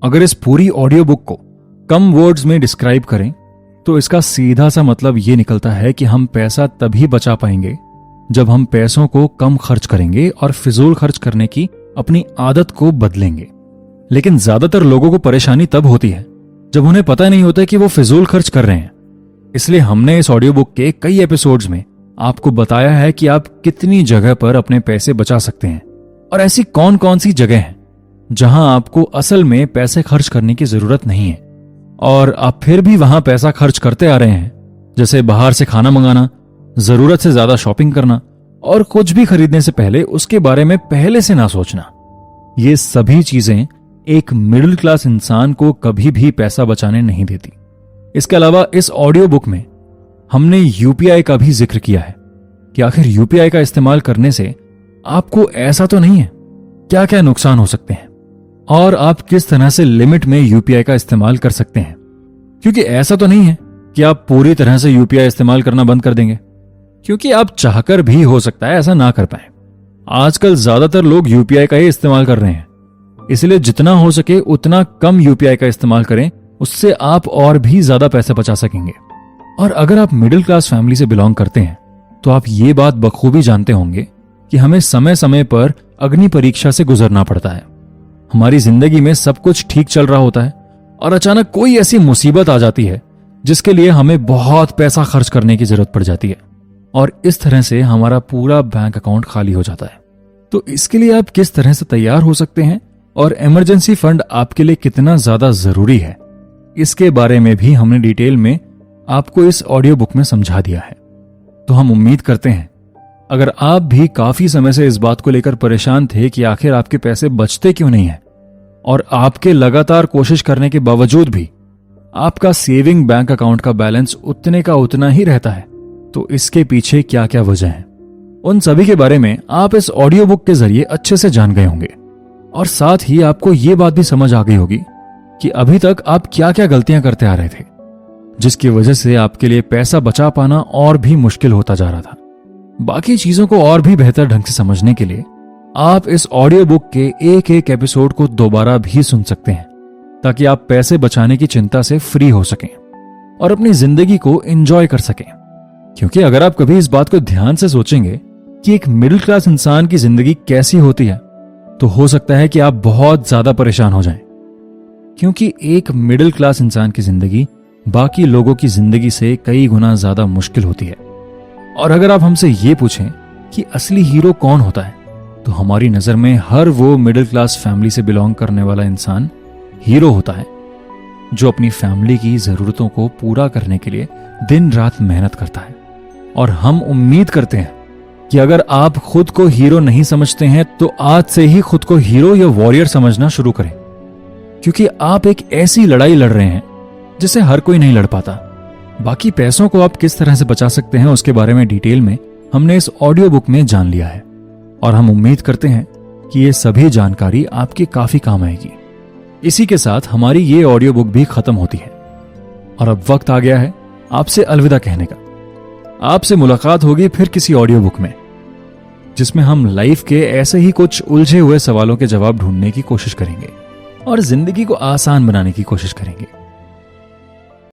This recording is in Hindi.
अगर इस पूरी ऑडियो बुक को कम वर्ड्स में डिस्क्राइब करें तो इसका सीधा सा मतलब ये निकलता है कि हम पैसा तभी बचा पाएंगे जब हम पैसों को कम खर्च करेंगे और फिजूल खर्च करने की अपनी आदत को बदलेंगे। लेकिन ज्यादातर लोगों को परेशानी तब होती है जब उन्हें पता नहीं होता कि वो फिजूल खर्च कर रहे हैं। इसलिए हमने इस ऑडियो बुक के कई एपिसोड्स में आपको बताया है कि आप कितनी जगह पर अपने पैसे बचा सकते हैं और ऐसी कौन कौन सी जगह हैं जहां आपको असल में पैसे खर्च करने की जरूरत नहीं है और आप फिर भी वहां पैसा खर्च करते आ रहे हैं, जैसे बाहर से खाना मंगाना, जरूरत से ज्यादा शॉपिंग करना और कुछ भी खरीदने से पहले उसके बारे में पहले से ना सोचना। ये सभी चीजें एक मिडिल क्लास इंसान को कभी भी पैसा बचाने नहीं देती। इसके अलावा इस ऑडियो बुक में हमने यूपीआई का भी जिक्र किया है कि आखिर यूपीआई का इस्तेमाल करने से आपको ऐसा तो नहीं है, क्या क्या नुकसान हो सकते हैं और आप किस तरह से लिमिट में यूपीआई का इस्तेमाल कर सकते हैं। क्योंकि ऐसा तो नहीं है कि आप पूरी तरह से यूपीआई इस्तेमाल करना बंद कर देंगे, क्योंकि आप चाहकर भी हो सकता है ऐसा ना कर पाए। आजकल ज्यादातर लोग यूपीआई का ही इस्तेमाल कर रहे हैं, इसलिए जितना हो सके उतना कम यूपीआई का इस्तेमाल करें, उससे आप और भी ज्यादा पैसे बचा सकेंगे। और अगर आप मिडिल क्लास फैमिली से बिलोंग करते हैं तो आप ये बात बखूबी जानते होंगे कि हमें समय समय पर अग्नि परीक्षा से गुजरना पड़ता है। हमारी जिंदगी में सब कुछ ठीक चल रहा होता है और अचानक कोई ऐसी मुसीबत आ जाती है जिसके लिए हमें बहुत पैसा खर्च करने की जरूरत पड़ जाती है और इस तरह से हमारा पूरा बैंक अकाउंट खाली हो जाता है। तो इसके लिए आप किस तरह से तैयार हो सकते हैं और इमरजेंसी फंड आपके लिए कितना ज्यादा जरूरी है, इसके बारे में भी हमने डिटेल में आपको इस ऑडियो बुक में समझा दिया है। तो हम उम्मीद करते हैं अगर आप भी काफी समय से इस बात को लेकर परेशान थे कि आखिर आपके पैसे बचते क्यों नहीं है और आपके लगातार कोशिश करने के बावजूद भी आपका सेविंग बैंक अकाउंट का बैलेंस उतने का उतना ही रहता है, तो इसके पीछे क्या क्या वजह है, उन सभी के बारे में आप इस ऑडियो बुक के जरिए अच्छे से जान गए होंगे। और साथ ही आपको यह बात भी समझ आ गई होगी कि अभी तक आप क्या क्या गलतियां करते आ रहे थे, जिसकी वजह से आपके लिए पैसा बचा पाना और भी मुश्किल होता जा रहा था। बाकी चीजों को और भी बेहतर ढंग से समझने के लिए आप इस ऑडियो बुक के एक एक एपिसोड को दोबारा भी सुन सकते हैं, ताकि आप पैसे बचाने की चिंता से फ्री हो सकें और अपनी जिंदगी को एंजॉय कर सकें। क्योंकि अगर आप कभी इस बात को ध्यान से सोचेंगे कि एक मिडिल क्लास इंसान की जिंदगी कैसी होती है, तो हो सकता है कि आप बहुत ज्यादा परेशान हो जाएं। क्योंकि एक मिडिल क्लास इंसान की जिंदगी बाकी लोगों की जिंदगी से कई गुना ज्यादा मुश्किल होती है। और अगर आप हमसे ये पूछें कि असली हीरो कौन होता है, तो हमारी नजर में हर वो मिडिल क्लास फैमिली से बिलोंग करने वाला इंसान हीरो होता है, जो अपनी फैमिली की जरूरतों को पूरा करने के लिए दिन रात मेहनत करता है। और हम उम्मीद करते हैं कि अगर आप खुद को हीरो नहीं समझते हैं तो आज से ही खुद को हीरो या वॉरियर समझना शुरू करें, क्योंकि आप एक ऐसी लड़ाई लड़ रहे हैं जिसे हर कोई नहीं लड़ पाता। बाकी पैसों को आप किस तरह से बचा सकते हैं उसके बारे में डिटेल में हमने इस ऑडियो बुक में जान लिया है और हम उम्मीद करते हैं कि ये सभी जानकारी आपके काफी काम आएगी। इसी के साथ हमारी ये ऑडियो बुक भी खत्म होती है और अब वक्त आ गया है आपसे अलविदा कहने का। आपसे मुलाकात होगी फिर किसी ऑडियो बुक में, जिसमें हम लाइफ के ऐसे ही कुछ उलझे हुए सवालों के जवाब ढूंढने की कोशिश करेंगे और जिंदगी को आसान बनाने की कोशिश करेंगे।